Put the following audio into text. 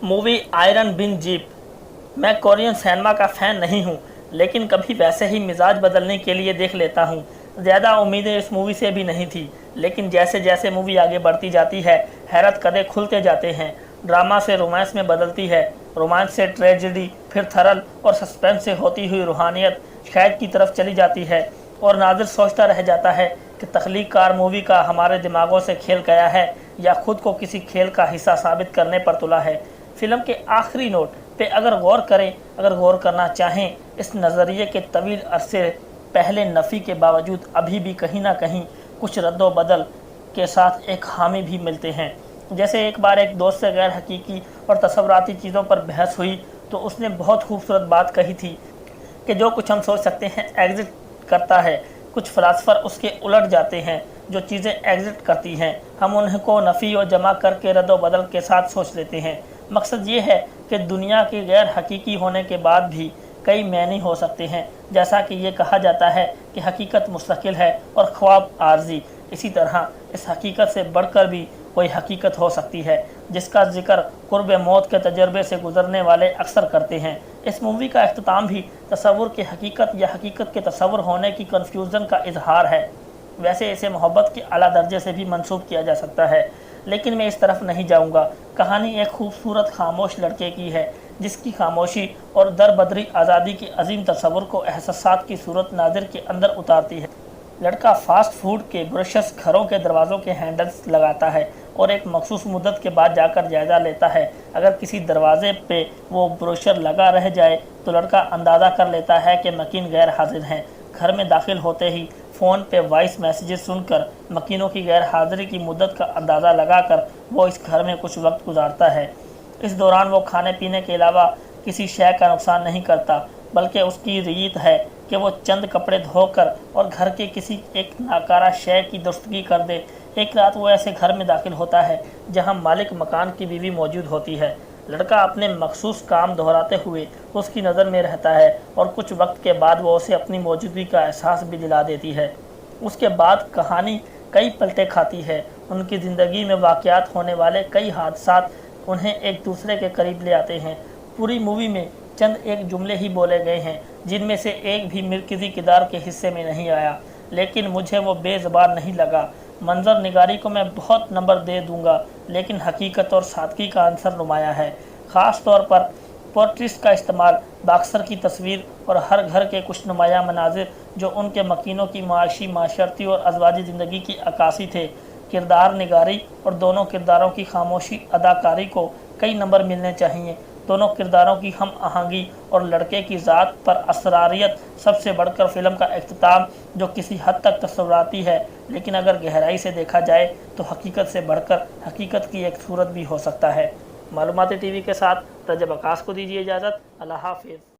Movie iron बिन jeep. मैं Korean cinema का fan नहीं हूँ, लेकिन कभी वैसे ही मिजाज बदलने के लिए देख लेता हूँ। ज़्यादा उम्मीदें इस मूवी से भी नहीं थी, लेकिन जैसे जैसे मूवी आगे बढ़ती जाती है, हैरत कदे खुलते जाते हैं। ड्रामा से रोमांस में बदलती है, रोमांस से ट्रेजेडी, फिर थ्रिल और सस्पेंस से होती हुई रूहानियत शायद की तरफ चली जाती है, और नाज़िर सोचता रह जाता है कि तख्लीक़कार मूवी का हमारे दिमागों से खेल गया है या खुद को किसी खेल का हिस्सा साबित करने पर तुला है। फिल्म के आखिरी नोट पे अगर गौर करना चाहें, इस नज़रिए के तवील अरसे पहले नफ़ी के बावजूद अभी भी कहीं ना कहीं कुछ रद्दो बदल के साथ एक हामी भी मिलते हैं। जैसे एक बार एक दोस्त से गैर हकीकी और तस्वराती चीज़ों पर बहस हुई तो उसने बहुत खूबसूरत बात कही थी कि जो कुछ हम सोच सकते हैं एग्जिट करता है, कुछ फ़िलासफ़र उसके उलट जाते हैं। जो चीज़ें एग्जिट करती हैं, हम उनको नफ़ी और जमा करके रद्दो बदल के साथ सोच लेते हैं। मकसद ये है कि दुनिया के गैर हकीकी होने के बाद भी कई मायने हो सकते हैं। जैसा कि ये कहा जाता है कि हकीकत मुस्तकिल है और ख्वाब आर्जी, इसी तरह इस हकीकत से बढ़कर भी कोई हकीकत हो सकती है, जिसका जिक्र कुर्ब मौत के तजर्बे से गुजरने वाले अक्सर करते हैं। इस मूवी का अख्ताम भी तसव्वुर के हकीकत या हकीकत के तसव्वुर होने की कन्फ्यूज़न का इजहार है। वैसे इसे मोहब्बत के आला दर्जे से भी मंसूब किया जा सकता है, लेकिन मैं इस तरफ नहीं जाऊंगा। कहानी एक खूबसूरत खामोश लड़के की है, जिसकी खामोशी और दरबदरी आज़ादी के अजीम तसव्वुर को एहसासात की सूरत नाज़िर के अंदर उतारती है। लड़का फास्ट फूड के ब्रोशर्स घरों के दरवाज़ों के हैंडल्स लगाता है और एक मखसूस मुद्दत के बाद जाकर जायज़ा लेता है। अगर किसी दरवाजे पे वो ब्रोशर लगा रह जाए तो लड़का अंदाज़ा कर लेता है कि मकीन गैर हाजिर हैं। घर में दाखिल होते ही फ़ोन पे वॉइस मैसेजेस सुनकर मकीनों की गैर हाजिरी की मुद्दत का अंदाज़ा लगाकर वो इस घर में कुछ वक्त गुजारता है। इस दौरान वो खाने पीने के अलावा किसी शय का नुकसान नहीं करता, बल्कि उसकी रीत है कि वो चंद कपड़े धोकर और घर के किसी एक नाकारा शय की दुरुस्तगी कर दे। एक रात वो ऐसे घर में दाखिल होता है जहां मालिक मकान की बीवी मौजूद होती है। लड़का अपने मखसूस काम दोहराते हुए उसकी नज़र में रहता है और कुछ वक्त के बाद वो उसे अपनी मौजूदगी का एहसास भी दिला देती है। उसके बाद कहानी कई पलटे खाती है। उनकी ज़िंदगी में वाक़यात होने वाले कई हादसात उन्हें एक दूसरे के करीब ले आते हैं। पूरी मूवी में चंद एक जुमले ही बोले गए हैं, जिनमें से एक भी मरकज़ी किरदार के हिस्से में नहीं आया, लेकिन मुझे वो बेज़बान नहीं लगा। मंजर निगारी को मैं बहुत नंबर दे दूंगा, लेकिन हकीकत और सादगी का अंसर नुमाया है। ख़ास तौर पर पोर्ट्रेट्स का इस्तेमाल, बाक्सर की तस्वीर और हर घर के कुछ नुमाया मनाजिर जो उनके मकीनों की माशी, माशरती और अज़वाजी ज़िंदगी की अक्कासी थे। किरदार निगारी और दोनों किरदारों की खामोशी अदाकारी को कई नंबर मिलने चाहिए। दोनों किरदारों की हम आहंगी और लड़के की ज़ात पर असरारियत, सबसे बढ़कर फ़िल्म का इख्तिताम जो किसी हद तक तस्वुराती है, लेकिन अगर गहराई से देखा जाए तो हकीकत से बढ़कर हकीकत की एक सूरत भी हो सकता है। मालूमाती टीवी के साथ रजब अक्कास को दीजिए इजाज़त। अल्लाह हाफ़िज़।